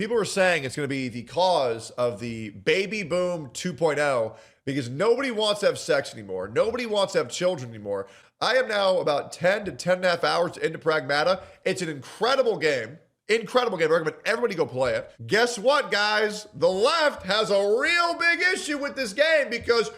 People are saying it's going to be the cause of the baby boom 2.0 because nobody wants to have sex anymore. Nobody wants to have children anymore. I am now about 10 to 10 and a half hours into Pragmata. It's an incredible game. Incredible game. I recommend everybody go play it. Guess what, guys? The left has a real big issue with this game because,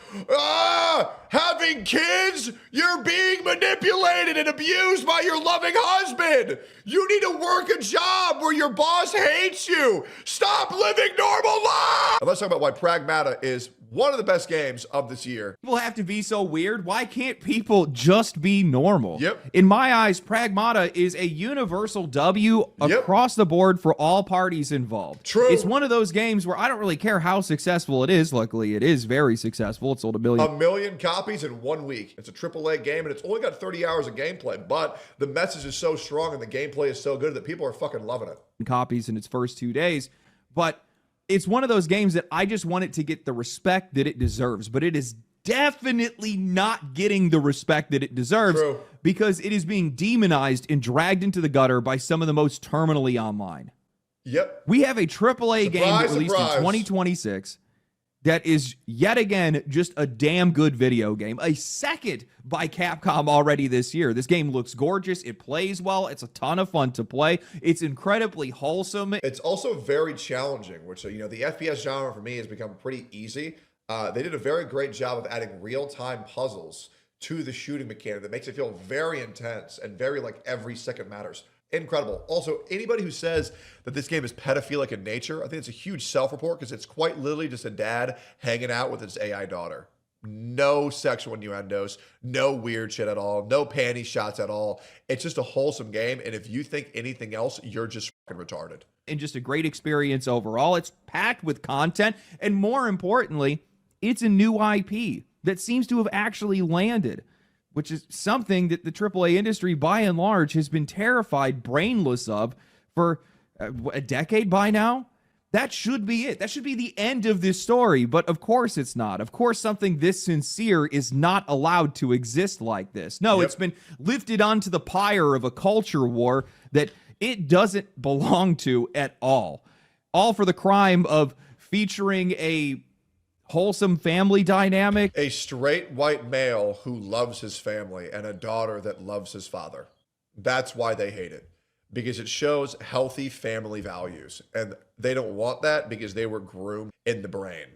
having kids, you're being manipulated and abused by your loving husband. You need to work a job where your boss hates you. Stop living normal life. Let's talk about why Pragmata is one of the best games of this year. People have to be so weird. Why can't people just be normal? Yep. In my eyes, Pragmata is a universal W across the board for all parties involved. True. It's one of those games where I don't really care how successful it is. Luckily, it is very successful. It sold 1 million copies in 1 week. It's a AAA game, and it's only got 30 hours of gameplay, but the message is so strong and the gameplay is so good that people are fucking loving it. Copies in its first 2 days, but it's one of those games that I just want it to get the respect that it deserves, but it is definitely not getting the respect that it deserves. True. Because it is being demonized and dragged into the gutter by some of the most terminally online. Yep. We have a AAA game that released surprise. in 2026 that is yet again just a damn good video game. A second by Capcom already this year. This game looks gorgeous. It plays well. It's a ton of fun to play. It's incredibly wholesome. It's also very challenging, which, the FPS genre for me has become pretty easy. They did a very great job of adding real-time puzzles to the shooting mechanic that makes it feel very intense and very like every second matters. Incredible. Also, anybody who says that this game is pedophilic in nature, I think it's a huge self-report because it's quite literally just a dad hanging out with his AI daughter. No sexual innuendos, no weird shit at all, no panty shots at all. It's just a wholesome game, and if you think anything else, you're just fucking retarded. And just a great experience overall. It's packed with content, and more importantly, it's a new IP that seems to have actually landed, which is something that the AAA industry, by and large, has been terrified brainless of for a decade by now. That should be it. That should be the end of this story, but of course it's not. Of course something this sincere is not allowed to exist like this. No, It's been lifted onto the pyre of a culture war that it doesn't belong to at all. All for the crime of featuring a wholesome family dynamic. A straight white male who loves his family and a daughter that loves his father. That's why they hate it. Because it shows healthy family values. And they don't want that because they were groomed in the brain.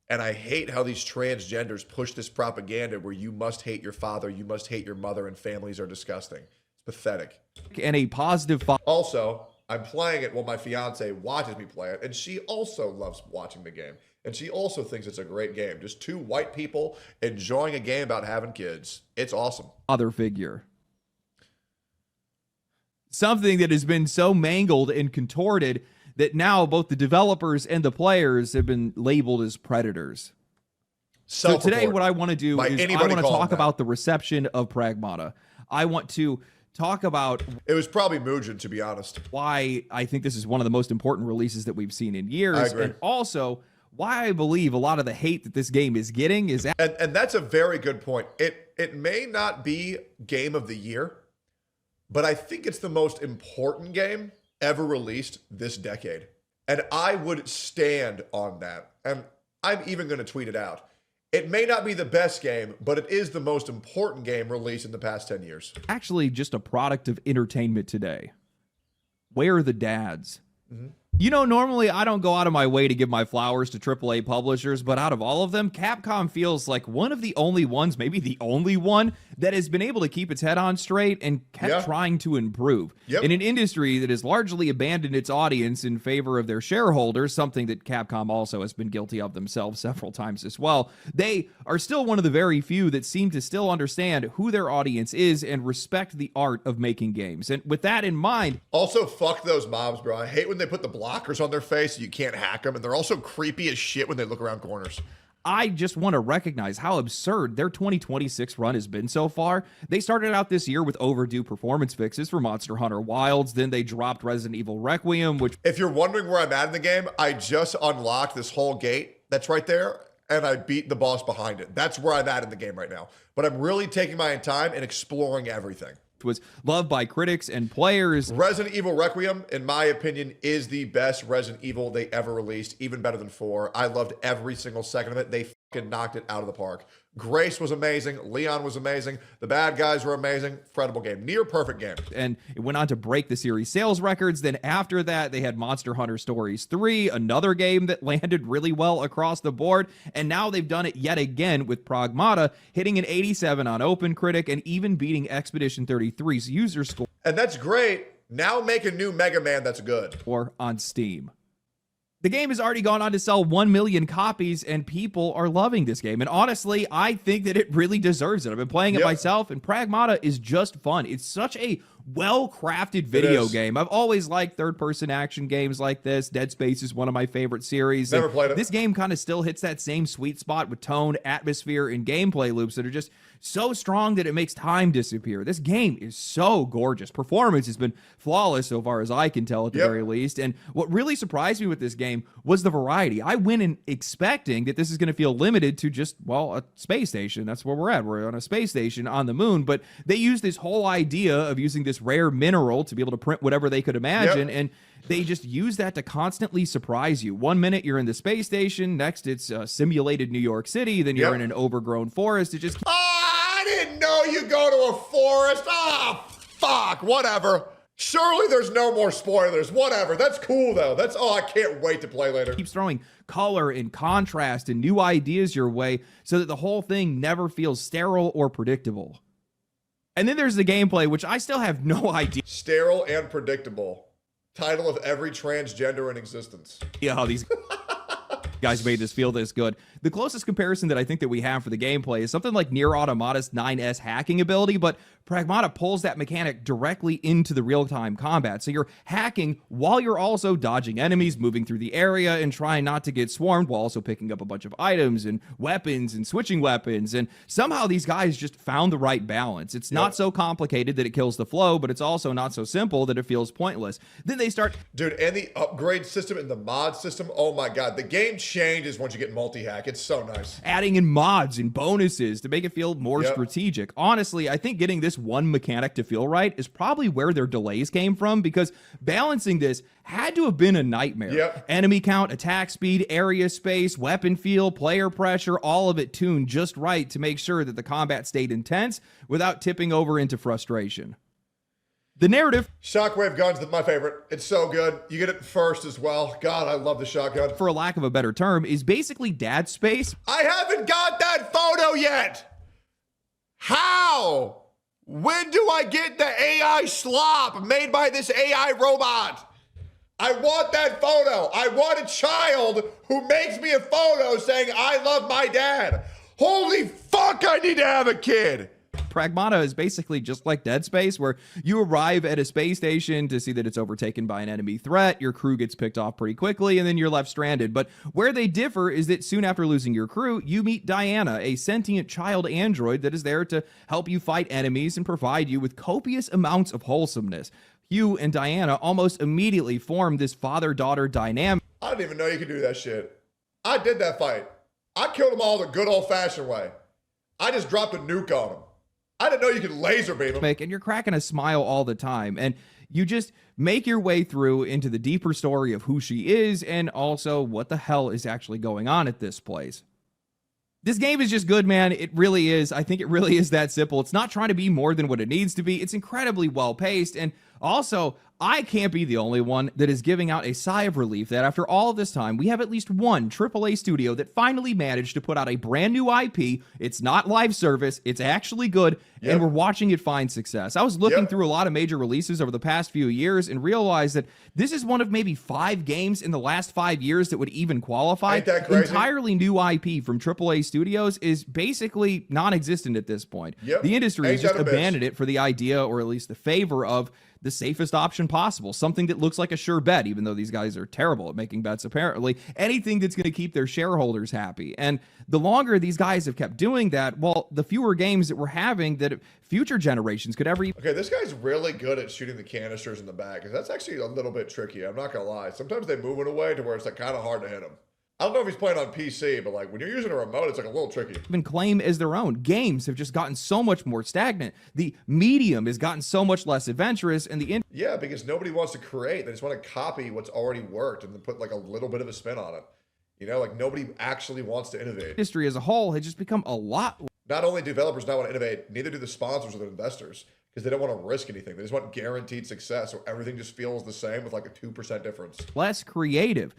And I hate how these transgenders push this propaganda where you must hate your father, you must hate your mother, and families are disgusting. It's pathetic. And a positive Also, I'm playing it while my fiance watches me play it, and she also loves watching the game. And she also thinks it's a great game. Just two white people enjoying a game about having kids. It's awesome. Other figure. Something that has been so mangled and contorted that now both the developers and the players have been labeled as predators. So today what I want to do is I want to talk about the reception of Pragmata. I want to talk about... It was probably Mugen, to be honest. ...why I think this is one of the most important releases that we've seen in years. I agree. And also why I believe a lot of the hate that this game is getting is... And that's a very good point. It may not be game of the year, but I think it's the most important game ever released this decade. And I would stand on that. And I'm even going to tweet it out. It may not be the best game, but it is the most important game released in the past 10 years. Actually just a product of entertainment today. Where are the dads? You know, normally I don't go out of my way to give my flowers to AAA publishers, but out of all of them, Capcom feels like one of the only ones, maybe the only one, that has been able to keep its head on straight and kept trying to improve. In an industry that has largely abandoned its audience in favor of their shareholders, something that Capcom also has been guilty of themselves several times as well, they are still one of the very few that seem to still understand who their audience is and respect the art of making games. And with that in mind... Also, fuck those mobs, bro. I hate when they put the blockers on their face so you can't hack them, and they're also creepy as shit when they look around corners. I just want to recognize how absurd their 2026 run has been so far. They started out this year with overdue performance fixes for Monster Hunter Wilds, then they dropped Resident Evil Requiem, which... If you're wondering where I'm at in the game, I just unlocked this whole gate that's right there, and I beat the boss behind it. That's where I'm at in the game right now. But I'm really taking my time and exploring everything. was loved by critics and players. Resident Evil Requiem, in my opinion, is the best Resident Evil they ever released, even better than 4. I loved every single second of it. They fucking knocked it out of the park. Grace was amazing. Leon was amazing. The bad guys were amazing. Incredible game. Near perfect game. And it went on to break the series sales records. Then after that, they had Monster Hunter Stories 3, another game that landed really well across the board. And now they've done it yet again with Pragmata, hitting an 87 on OpenCritic and even beating Expedition 33's user score. And that's great. Now make a new Mega Man that's good. Or on Steam. The game has already gone on to sell 1 million copies, and people are loving this game. And honestly, I think that it really deserves it. I've been playing it myself, and Pragmata is just fun. It's such a well-crafted video game. I've always liked third-person action games like this. Dead Space is one of my favorite series. Never played it. This game kind of still hits that same sweet spot with tone, atmosphere, and gameplay loops that are just so strong that it makes time disappear. This game is so gorgeous. Performance has been flawless so far as I can tell at the very least. And what really surprised me with this game was the variety. I went in expecting that this is going to feel limited to just, well, a space station. That's where we're at. We're on a space station on the moon. But they use this whole idea of using this rare mineral to be able to print whatever they could imagine. And they just use that to constantly surprise you. One minute you're in the space station. Next it's simulated New York City. Then you're in an overgrown forest. It just... I didn't know you go to a forest. Ah, fuck, whatever. Surely there's no more spoilers. Whatever. That's cool, though. That's, I can't wait to play later. Keeps throwing color and contrast and new ideas your way so that the whole thing never feels sterile or predictable. And then there's the gameplay, which I still have no idea. Sterile and predictable. Title of every transgender in existence. Yeah, how these guys made this feel this good. The closest comparison that I think that we have for the gameplay is something like Nier Automata's 9S hacking ability, but Pragmata pulls that mechanic directly into the real-time combat. So you're hacking while you're also dodging enemies, moving through the area, and trying not to get swarmed while also picking up a bunch of items and weapons and switching weapons. And somehow these guys just found the right balance. It's not so complicated that it kills the flow, but it's also not so simple that it feels pointless. Then they start... Dude, and the upgrade system and the mod system, oh my god. The game changes once you get multi-hack. It's so nice. Adding in mods and bonuses to make it feel more strategic. Honestly, I think getting this one mechanic to feel right is probably where their delays came from, because balancing this had to have been a nightmare. Enemy count, attack speed, area space, weapon feel, player pressure, all of it tuned just right to make sure that the combat stayed intense without tipping over into frustration. The narrative... Shockwave gun's my favorite. It's so good. You get it first as well. God, I love the shotgun. For a lack of a better term, is basically Dad Space. I haven't got that photo yet! How? When do I get the AI slop made by this AI robot? I want that photo. I want a child who makes me a photo saying, I love my dad. Holy fuck, I need to have a kid. Pragmata is basically just like Dead Space, where you arrive at a space station to see that it's overtaken by an enemy threat, your crew gets picked off pretty quickly, and then you're left stranded. But where they differ is that soon after losing your crew, you meet Diana, a sentient child android that is there to help you fight enemies and provide you with copious amounts of wholesomeness. Hugh and Diana almost immediately form this father-daughter dynamic. I didn't even know you could do that shit. I did that fight. I killed them all the good old-fashioned way. I just dropped a nuke on them. I didn't know you could laser beam them. And you're cracking a smile all the time. And you just make your way through into the deeper story of who she is and also what the hell is actually going on at this place. This game is just good, man. It really is. I think it really is that simple. It's not trying to be more than what it needs to be. It's incredibly well paced. And also, I can't be the only one that is giving out a sigh of relief that after all of this time, we have at least one AAA studio that finally managed to put out a brand new IP. It's not live service. It's actually good. And we're watching it find success. I was looking through a lot of major releases over the past few years and realized that this is one of maybe 5 games in the last 5 years that would even qualify. Ain't that crazy? Entirely new IP from AAA studios is basically non-existent at this point. The industry has just abandoned it for the idea, or at least the favor of, the safest option possible, something that looks like a sure bet, even though these guys are terrible at making bets apparently, anything that's going to keep their shareholders happy. And the longer these guys have kept doing that, well, the fewer games that we're having that future generations could ever... Okay, this guy's really good at shooting the canisters in the back, because that's actually a little bit tricky, I'm not gonna lie. Sometimes they move it away to where it's like kind of hard to hit him. I don't know if he's playing on PC, but like when you're using a remote, it's like a little tricky. Even claim as their own. Games have just gotten so much more stagnant. The medium has gotten so much less adventurous, and the Yeah, because nobody wants to create. They just want to copy what's already worked and then put like a little bit of a spin on it. You know, like nobody actually wants to innovate. industry as a whole has just become a lot. Not only do developers not want to innovate, neither do the sponsors or the investors because they don't want to risk anything. They just want guaranteed success, or everything just feels the same with like a 2% difference. Less creative.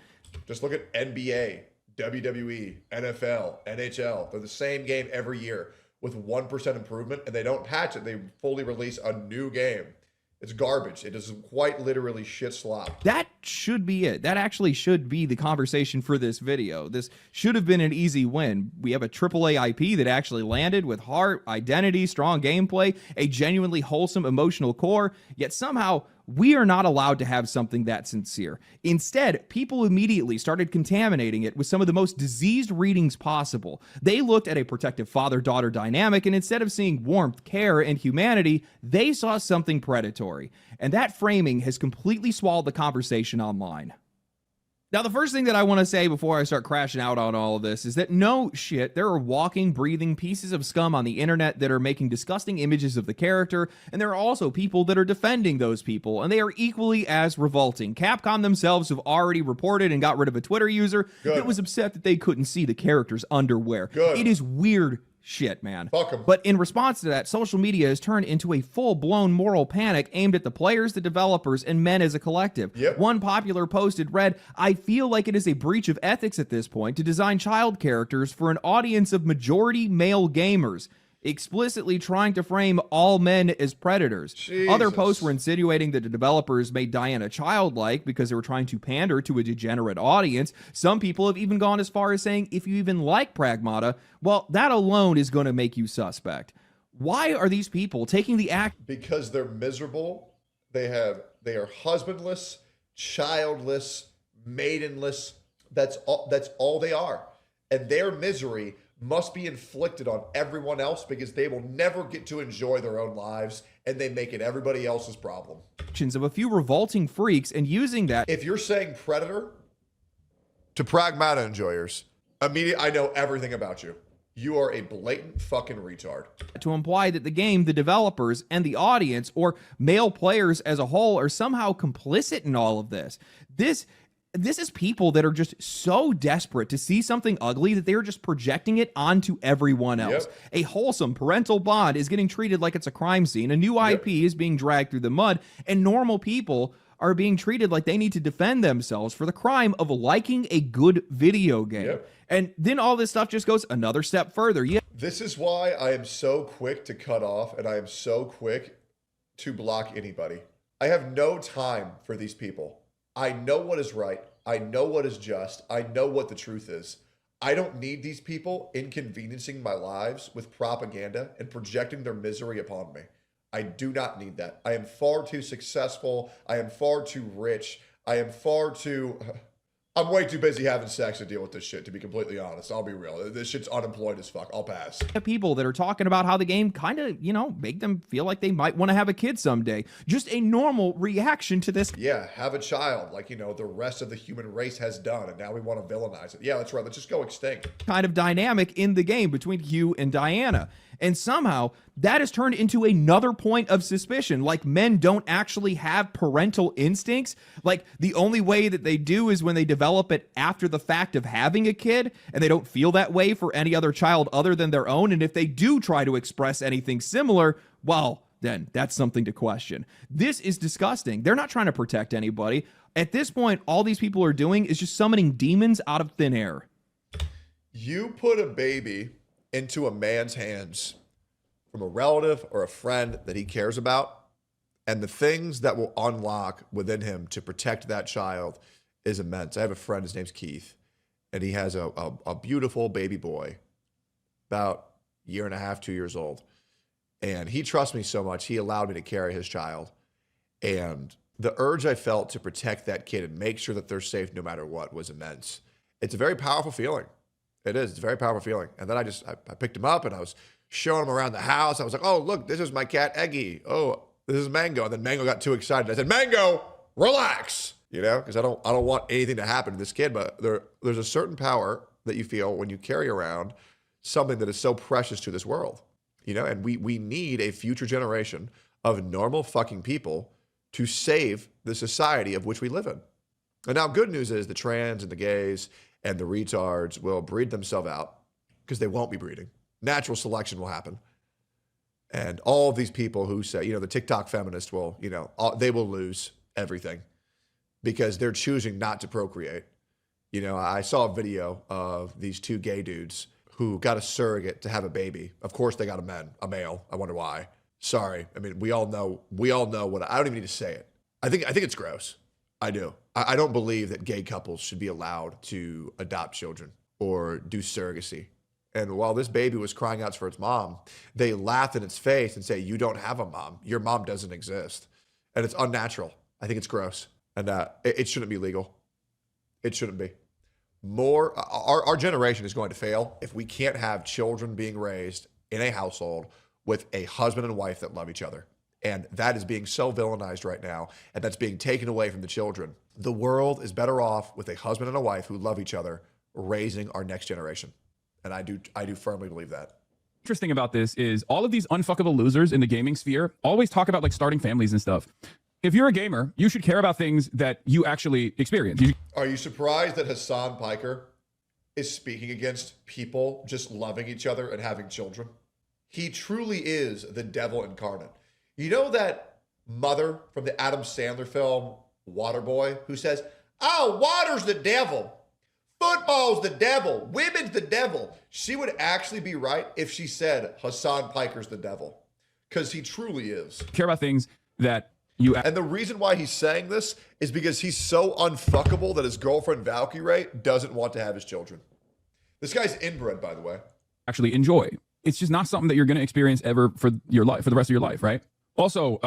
Just look at NBA, WWE, NFL, NHL. They're the same game every year with 1% improvement, and they don't patch it. They fully release a new game. It's garbage. It is quite literally shit slop. That should be it. That actually should be the conversation for this video. This should have been an easy win. We have a AAA IP that actually landed with heart, identity, strong gameplay, a genuinely wholesome emotional core, yet somehow we are not allowed to have something that sincere. Instead, people immediately started contaminating it with some of the most diseased readings possible. They looked at a protective father-daughter dynamic, and instead of seeing warmth, care, and humanity, they saw something predatory. And that framing has completely swallowed the conversation online. Now, the first thing that I want to say before I start crashing out on all of this is that no shit, there are walking, breathing pieces of scum on the internet that are making disgusting images of the character, and there are also people that are defending those people, and they are equally as revolting. Capcom themselves have already reported and got rid of a Twitter user that was upset that they couldn't see the character's underwear. It is weird shit, man. Fuck 'em. But in response to that, social media has turned into a full-blown moral panic aimed at the players, the developers, and men as a collective. Yep. One popular post had read, "I feel like it is a breach of ethics at this point to design child characters for an audience of majority male gamers, explicitly trying to frame all men as predators." Other posts were insinuating that the developers made Diana childlike because they were trying to pander to a degenerate audience. Some people have even gone as far as saying, if you even like Pragmata, well, that alone is going to make you suspect. Why are these people taking the act? Because they're miserable. They are husbandless, childless, maidenless. That's all they are. And their misery must be inflicted on everyone else because they will never get to enjoy their own lives, and they make it everybody else's problem. Of a few revolting freaks and using that. If you're saying predator to Pragmata enjoyers, immediately I know everything about you. You are a blatant fucking retard. To imply that the game, the developers, and the audience, or male players as a whole, are somehow complicit in all of this. This is people that are just so desperate to see something ugly that they are just projecting it onto everyone else. Yep. A wholesome parental bond is getting treated like it's a crime scene. A new IP is being dragged through the mud, and normal people are being treated like they need to defend themselves for the crime of liking a good video game. Yep. And then all this stuff just goes another step further. Yeah. This is why I am so quick to cut off, and I am so quick to block anybody. I have no time for these people. I know what is right. I know what is just. I know what the truth is. I don't need these people inconveniencing my lives with propaganda and projecting their misery upon me. I do not need that. I am far too successful. I am far too rich. I'm way too busy having sex to deal with this shit, to be completely honest. I'll be real. This shit's unemployed as fuck. I'll pass. People that are talking about how the game kind of, make them feel like they might want to have a kid someday. Just a normal reaction to this. Yeah, have a child like, the rest of the human race has done, and now we want to villainize it. Yeah, that's right. Let's just go extinct. Kind of dynamic in the game between Hugh and Diana. And somehow that has turned into another point of suspicion. Like men don't actually have parental instincts. Like the only way that they do is when they develop it after the fact of having a kid, and they don't feel that way for any other child other than their own. And if they do try to express anything similar, well, then that's something to question. This is disgusting. They're not trying to protect anybody. At this point, all these people are doing is just summoning demons out of thin air. You put a baby into a man's hands from a relative or a friend that he cares about, and the things that will unlock within him to protect that child is immense. I have a friend, his name's Keith, and he has a beautiful baby boy, about a year and a half, 2 years old. And he trusts me so much, he allowed me to carry his child. And the urge I felt to protect that kid and make sure that they're safe no matter what was immense. It's a very powerful feeling. It is. It's a very powerful feeling. And then I picked him up and I was showing him around the house. I was like, oh, look, this is my cat, Eggy. Oh, this is Mango. And then Mango got too excited. I said, Mango, relax. you know, because I don't want anything to happen to this kid. But there's a certain power that you feel when you carry around something that is so precious to this world, you know, and we need a future generation of normal fucking people to save the society of which we live in. And now good news is the trans and the gays and the retards will breed themselves out because they won't be breeding. Natural selection will happen. And all of these people who say, you know, the TikTok feminists will, you know, they will lose everything because they're choosing not to procreate. You know, I saw a video of these two gay dudes who got a surrogate to have a baby. Of course, they got a male. I wonder why. Sorry. I mean, we all know what, I don't even need to say it. I think it's gross. I do. I don't believe that gay couples should be allowed to adopt children or do surrogacy. And while this baby was crying out for its mom, they laughed in its face and say, you don't have a mom. Your mom doesn't exist. And it's unnatural. I think it's gross. And it shouldn't be legal. It shouldn't be. Our generation is going to fail if we can't have children being raised in a household with a husband and wife that love each other. And that is being so villainized right now, and that's being taken away from the children. The world is better off with a husband and a wife who love each other, raising our next generation. And I do firmly believe that. Interesting about this is all of these unfuckable losers in the gaming sphere always talk about like starting families and stuff. If you're a gamer, you should care about things that you actually experience. Are you surprised that Hassan Piker is speaking against people just loving each other and having children? He truly is the devil incarnate. You know that mother from the Adam Sandler film Waterboy who says, oh, water's the devil. Football's the devil. Women's the devil. She would actually be right if she said Hassan Piker's the devil, because he truly is. Care about things that you... And the reason why he's saying this is because he's so unfuckable that his girlfriend Valkyrie doesn't want to have his children. This guy's inbred, by the way. Actually enjoy. It's just not something that you're going to experience ever for your life, for the rest of your life, right? Also,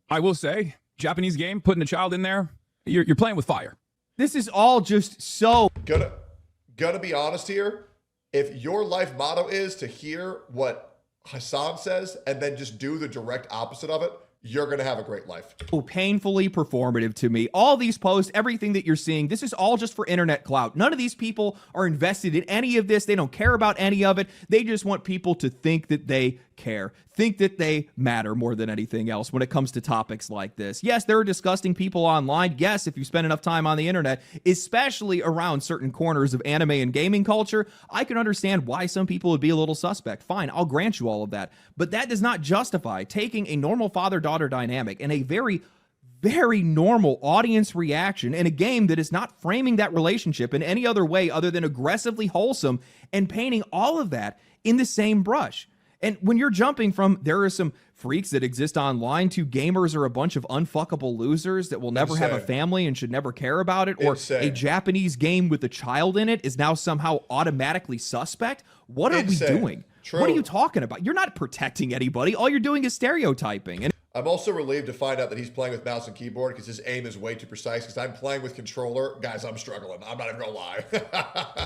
I will say, Japanese game, putting a child in there, you're playing with fire. This is all just so... Gonna be honest here. If your life motto is to hear what Hassan says and then just do the direct opposite of it, you're going to have a great life. Painfully performative to me. All these posts, everything that you're seeing, this is all just for internet clout. None of these people are invested in any of this. They don't care about any of it. They just want people to think that they care, think that they matter more than anything else when it comes to topics like this. Yes, there are disgusting people online. Yes, if you spend enough time on the internet, especially around certain corners of anime and gaming culture, I can understand why some people would be a little suspect. Fine, I'll grant you all of that. But that does not justify taking a normal father-daughter dynamic and a very normal audience reaction in a game that is not framing that relationship in any other way other than aggressively wholesome and painting all of that in the same brush. And when you're jumping from there are some freaks that exist online to gamers are a bunch of unfuckable losers that will never have a family and should never care about it, or a Japanese game with a child in it is now somehow automatically suspect, what are we doing? True. What are you talking about? You're not protecting anybody. All you're doing is stereotyping. And I'm also relieved to find out that he's playing with mouse and keyboard because his aim is way too precise, because I'm playing with controller. Guys, I'm struggling. I'm not even gonna lie.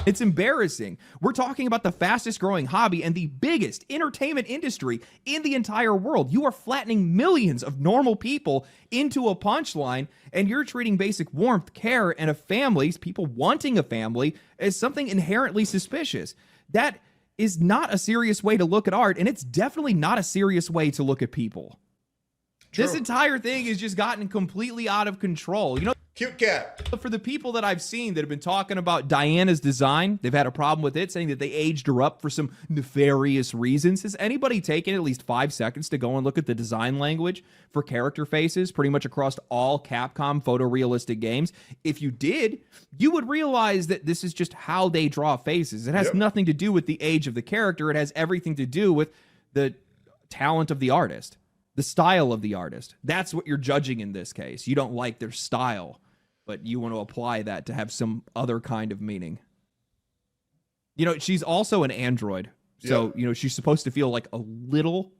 It's embarrassing. We're talking about the fastest growing hobby and the biggest entertainment industry in the entire world. You are flattening millions of normal people into a punchline, and you're treating basic warmth, care, and a family, people wanting a family, as something inherently suspicious. That is not a serious way to look at art, and it's definitely not a serious way to look at people. True. This entire thing has just gotten completely out of control. You know, cute cat. For the people that I've seen that have been talking about Diana's design, they've had a problem with it, saying that they aged her up for some nefarious reasons. Has anybody taken at least 5 seconds to go and look at the design language for character faces pretty much across all Capcom photorealistic games? If you did, you would realize that this is just how they draw faces. It has nothing to do with the age of the character. It has everything to do with the talent of the artist. The style of the artist. That's what you're judging in this case. You don't like their style, but you want to apply that to have some other kind of meaning. You know, she's also an android. So, you know, she's supposed to feel like a little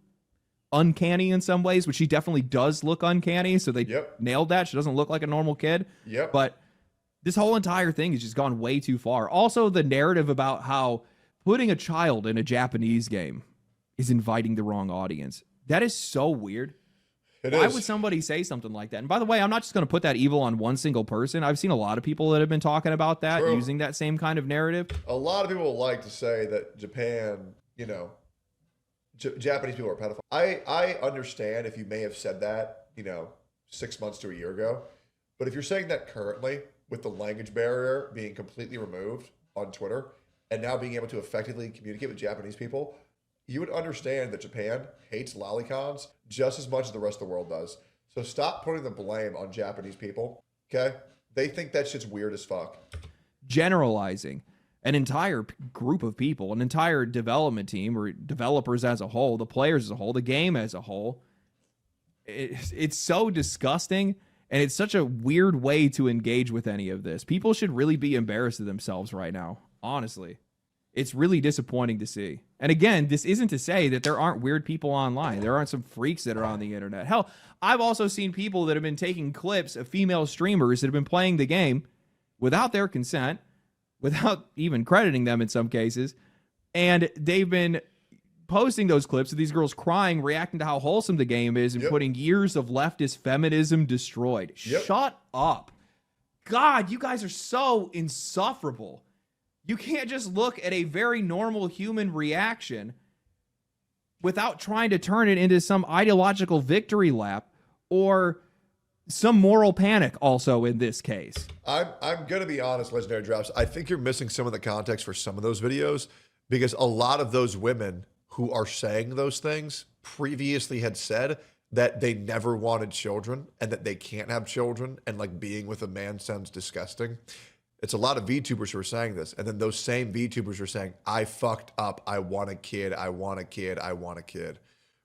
uncanny in some ways, which she definitely does look uncanny. So they nailed that. She doesn't look like a normal kid. But this whole entire thing has just gone way too far. Also, the narrative about how putting a child in a Japanese game is inviting the wrong audience. That is so weird. Why would somebody say something like that? And by the way, I'm not just going to put that evil on one single person. I've seen a lot of people that have been talking about that, using that same kind of narrative. A lot of people like to say that Japan, you know, Japanese people are pedophiles. I understand if you may have said that, you know, 6 months to a year ago. But if you're saying that currently, with the language barrier being completely removed on Twitter and now being able to effectively communicate with Japanese people, you would understand that Japan hates lolicons just as much as the rest of the world does. So stop putting the blame on Japanese people, okay? They think that shit's weird as fuck. Generalizing an entire group of people, an entire development team, or developers as a whole, the players as a whole, the game as a whole, it's so disgusting, and it's such a weird way to engage with any of this. People should really be embarrassed of themselves right now, honestly. It's really disappointing to see. And again, this isn't to say that there aren't weird people online. There aren't some freaks that are on the internet. Hell, I've also seen people that have been taking clips of female streamers that have been playing the game without their consent, without even crediting them in some cases, and they've been posting those clips of these girls crying, reacting to how wholesome the game is, and putting years of leftist feminism destroyed. Shut up. God, you guys are so insufferable. You can't just look at a very normal human reaction without trying to turn it into some ideological victory lap or some moral panic also in this case. I'm going to be honest, Legendary Drops. I think you're missing some of the context for some of those videos, because a lot of those women who are saying those things previously had said that they never wanted children and that they can't have children, and like being with a man sounds disgusting. It's a lot of VTubers who are saying this. And then those same VTubers are saying, I fucked up. I want a kid. I want a kid. I want a kid.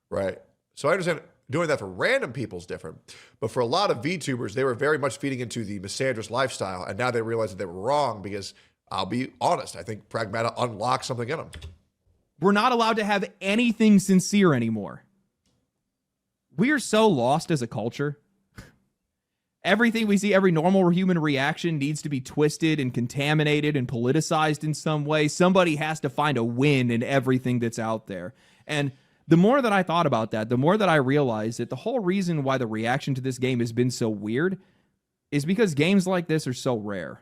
Right? So I understand doing that for random people is different. But for a lot of VTubers, they were very much feeding into the misandrous lifestyle. And now they realize that they were wrong, because I'll be honest, I think Pragmata unlocked something in them. We're not allowed to have anything sincere anymore. We are so lost as a culture. Everything we see, every normal human reaction needs to be twisted and contaminated and politicized in some way. Somebody has to find a win in everything that's out there. And the more that I thought about that, the more that I realized that the whole reason why the reaction to this game has been so weird is because games like this are so rare.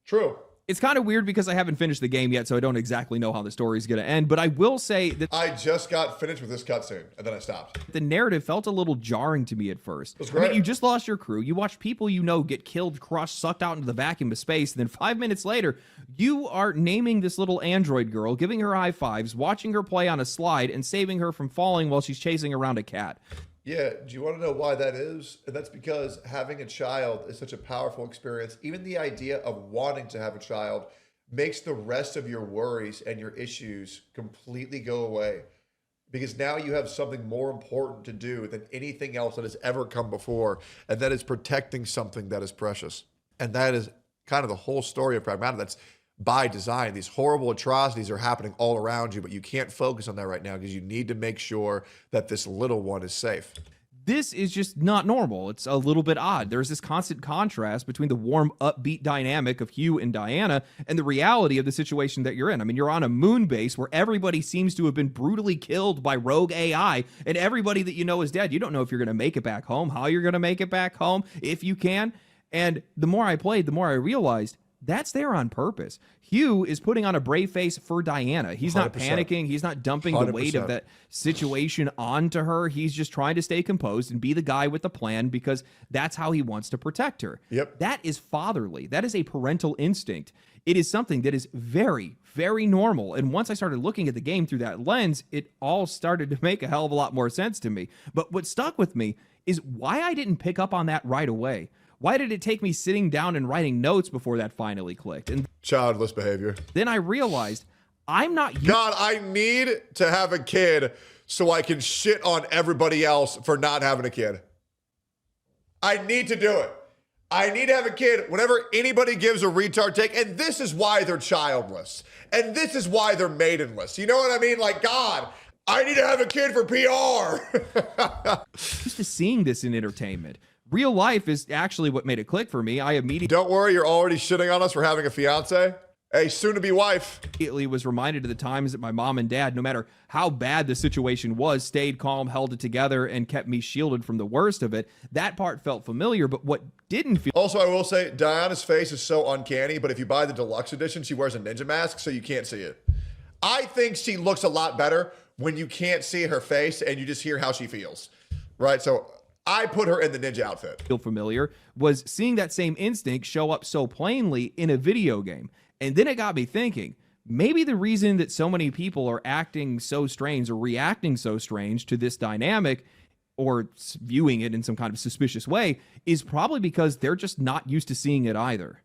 True. It's kind of weird because I haven't finished the game yet, so I don't exactly know how the story is going to end. But I will say that I just got finished with this cutscene, and then I stopped. the narrative felt a little jarring to me at first. That's great. I mean, you just lost your crew. You watched people you know get killed, crushed, sucked out into the vacuum of space. And then 5 minutes later, you are naming this little android girl, giving her high fives, watching her play on a slide, and saving her from falling while she's chasing around a cat. Yeah, do you want to know why that is? And that's because having a child is such a powerful experience. Even the idea of wanting to have a child makes the rest of your worries and your issues completely go away, because now you have something more important to do than anything else that has ever come before, and that is protecting something that is precious. And that is kind of the whole story of Pragmata. That's by design. These horrible atrocities are happening all around you, but you can't focus on that right now because you need to make sure that this little one is safe. This is just not normal. It's a little bit odd. There's this constant contrast between the warm, upbeat dynamic of Hugh and Diana and the reality of the situation that you're in. I mean, you're on a moon base where everybody seems to have been brutally killed by rogue AI, and everybody that you know is dead. You don't know if you're going to make it back home, how you're going to make it back home, if you can. And the more I played, the more I realized that's there on purpose. Hugh is putting on a brave face for Diana. He's not 100%. panicking. He's not dumping the weight of that situation onto her. He's just trying to stay composed and be the guy with the plan, because that's how he wants to protect her. Yep. That is fatherly. That is a parental instinct. It is something that is very, very normal. And once I started looking at the game through that lens, it all started to make a hell of a lot more sense to me. But what stuck with me is why I didn't pick up on that right away. Why did it take me sitting down and writing notes before that finally clicked? And Childless behavior. then I realized I'm not... God, I need to have a kid so I can shit on everybody else for not having a kid. I need to do it. I need to have a kid whenever anybody gives a retard take, and this is why they're childless. And this is why they're maidenless. You know what I mean? Like, God, I need to have a kid for PR. used to seeing this in entertainment. Real life is actually what made it click for me. I immediately... Don't worry, you're already shitting on us for having a fiance. Hey, soon-to-be wife. Immediately was reminded of the times that my mom and dad, no matter how bad the situation was, stayed calm, held it together, and kept me shielded from the worst of it. That part felt familiar, but what didn't feel Also, I will say, Diana's face is so uncanny, but if you buy the deluxe edition, she wears a ninja mask, so you can't see it. I think she looks a lot better when you can't see her face and you just hear how she feels, right? So I put her in the ninja outfit. feel familiar was seeing that same instinct show up so plainly in a video game. And then it got me thinking, maybe the reason that so many people are acting so strange or reacting so strange to this dynamic or viewing it in some kind of suspicious way is probably because they're just not used to seeing it either.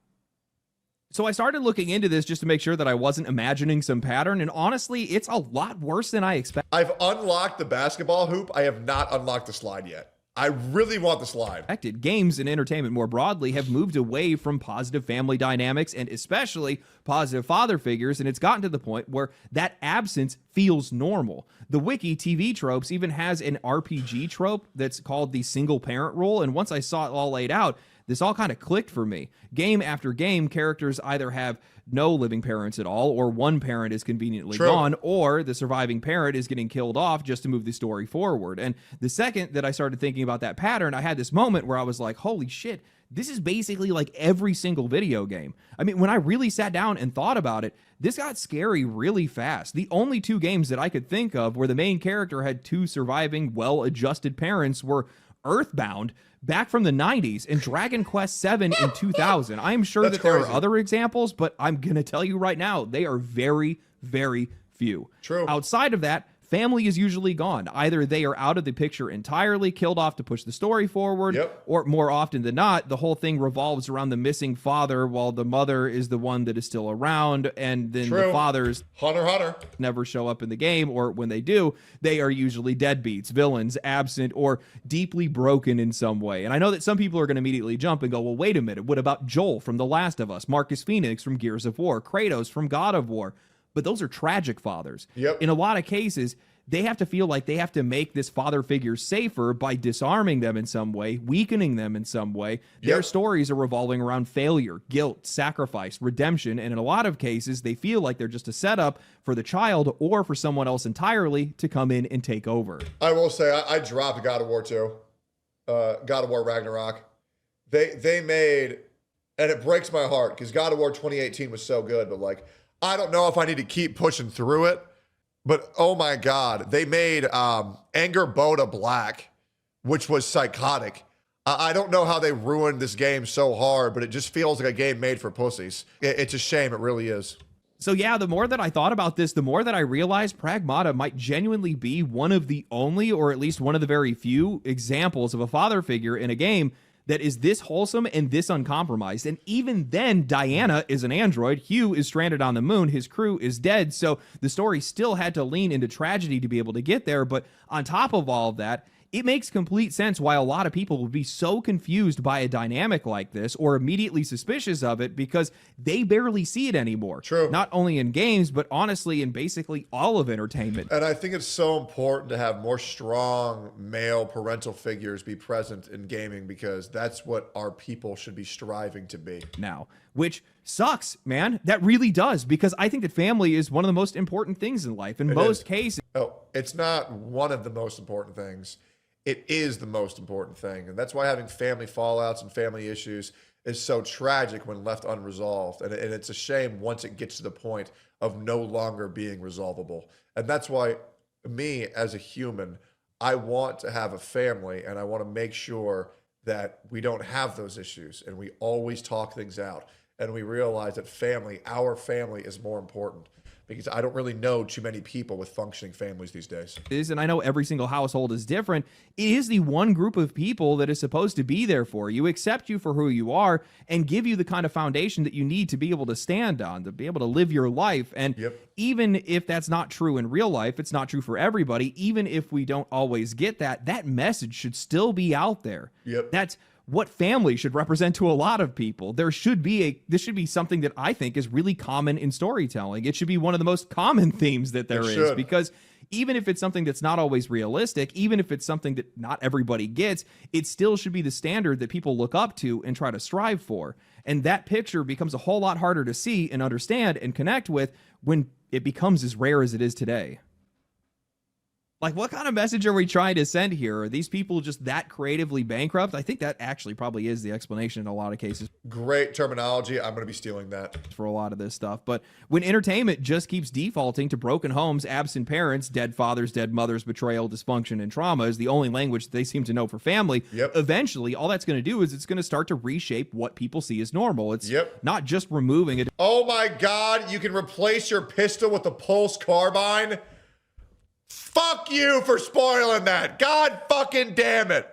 So I started looking into this just to make sure that I wasn't imagining some pattern, and honestly, it's a lot worse than I expected. I've unlocked the basketball hoop. I have not unlocked the slide yet. I really want the slide. Games and entertainment more broadly have moved away from positive family dynamics and especially positive father figures, and it's gotten to the point where that absence feels normal. The wiki TV tropes even has an RPG trope that's called the single parent rule, and once I saw it all laid out, this all kind of clicked for me. Game after game, characters either have no living parents at all, or one parent is conveniently gone, or the surviving parent is getting killed off just to move the story forward. And the second that I started thinking about that pattern, I had this moment where I was like, holy shit, this is basically like every single video game. I mean, when I really sat down and thought about it, this got scary really fast. The only two games that I could think of where the main character had two surviving, well-adjusted parents were Earthbound back from the 90s and Dragon Quest VII in 2000. I'm sure that there are other examples, but I'm going to tell you right now, they are very, very few. True. Outside of that, family is usually gone. Either they are out of the picture entirely, killed off to push the story forward, or more often than not, the whole thing revolves around the missing father while the mother is the one that is still around, and then the fathers Hunter never show up in the game, or when they do, they are usually deadbeats, villains, absent, or deeply broken in some way. And I know that some people are going to immediately jump and go, well, wait a minute, what about Joel from The Last of Us, Marcus Phoenix from Gears of War, Kratos from God of War? But those are tragic fathers. In a lot of cases, they have to feel like they have to make this father figure safer by disarming them in some way, weakening them in some way. Their stories are revolving around failure, guilt, sacrifice, redemption, and in a lot of cases, they feel like they're just a setup for the child or for someone else entirely to come in and take over. I will say, I dropped God of War 2, God of War Ragnarok. They made, and it breaks my heart because God of War 2018 was so good, but like, I don't know if I need to keep pushing through it, but oh my God, they made Anger Boda black, which was psychotic. I don't know how they ruined this game so hard, but it just feels like a game made for pussies. It's a shame, it really is. So yeah, the more that I thought about this, the more that I realized Pragmata might genuinely be one of the only, or at least one of the very few examples of a father figure in a game that is this wholesome and this uncompromised. And even then, Diana is an android, Hugh is stranded on the moon, his crew is dead, so the story still had to lean into tragedy to be able to get there. But on top of all of that, it makes complete sense why a lot of people would be so confused by a dynamic like this or immediately suspicious of it because they barely see it anymore. Not only in games, but honestly in basically all of entertainment. And I think it's so important to have more strong male parental figures be present in gaming because that's what our people should be striving to be. Now, which sucks, man. That really does, because I think that family is one of the most important things in life. In most cases. Oh, it's not one of the most important things. It is the most important thing. And that's why having family fallouts and family issues is so tragic when left unresolved. And it's a shame once it gets to the point of no longer being resolvable. And that's why me as a human, I want to have a family and I want to make sure that we don't have those issues and we always talk things out and we realize that family, our family, is more important. Because I don't really know too many people with functioning families these days. And I know every single household is different. It is the one group of people that is supposed to be there for you, accept you for who you are, and give you the kind of foundation that you need to be able to stand on, to be able to live your life. And even if that's not true in real life, it's not true for everybody. Even if we don't always get that, that message should still be out there. That's what family should represent to a lot of people. This should be something that I think is really common in storytelling. It should be one of the most common themes that there is, because even if it's something that's not always realistic, even if it's something that not everybody gets, it still should be the standard that people look up to and try to strive for. And that picture becomes a whole lot harder to see and understand and connect with when it becomes as rare as it is today. Like, what kind of message are we trying to send here? Are these people just that creatively bankrupt? I think that actually probably is the explanation in a lot of cases Great terminology. I'm going to be stealing that. for a lot of this stuff. But when entertainment just keeps defaulting to broken homes, absent parents, dead fathers, dead mothers, betrayal, dysfunction, and trauma is the only language they seem to know for family, eventually all that's going to do is it's going to start to reshape what people see as normal. It's not just removing it. Oh my God, you can replace your pistol with a pulse carbine? Fuck you for spoiling that. God fucking damn it.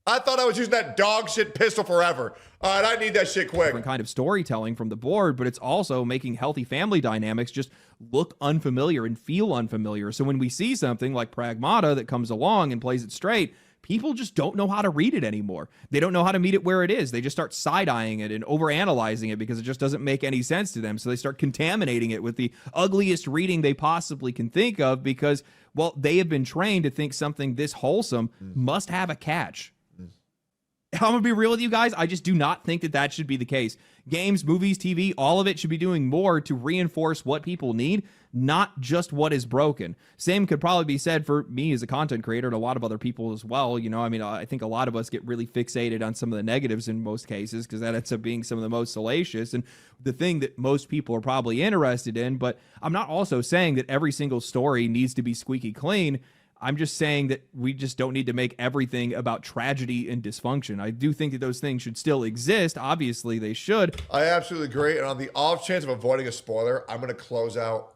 I thought I was using that dog shit pistol forever. All right, I need that shit quick. Different kind of storytelling from the board, but it's also making healthy family dynamics just look unfamiliar and feel unfamiliar. So when we see something like Pragmata that comes along and plays it straight, people just don't know how to read it anymore. They don't know how to meet it where it is. They just start side-eyeing it and overanalyzing it because it just doesn't make any sense to them. So they start contaminating it with the ugliest reading they possibly can think of because, well, they have been trained to think something this wholesome must have a catch. I'm going to be real with you guys. I just do not think that that should be the case. Games, movies, TV, all of it should be doing more to reinforce what people need, not just what is broken. Same could probably be said for me as a content creator and a lot of other people as well. You know, I mean, I think a lot of us get really fixated on some of the negatives in most cases because that ends up being some of the most salacious and the thing that most people are probably interested in. But I'm not also saying that every single story needs to be squeaky clean. I'm just saying that we just don't need to make everything about tragedy and dysfunction. I do think that those things should still exist. Obviously, they should. I absolutely agree. And on the off chance of avoiding a spoiler, I'm going to close out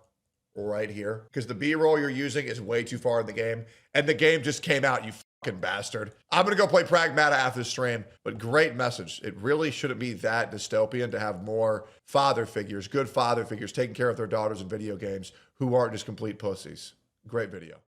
right here because the B-roll you're using is way too far in the game. And the game just came out, you fucking bastard. I'm going to go play Pragmata after the stream. But great message. It really shouldn't be that dystopian to have more father figures, good father figures, taking care of their daughters in video games who aren't just complete pussies. Great video.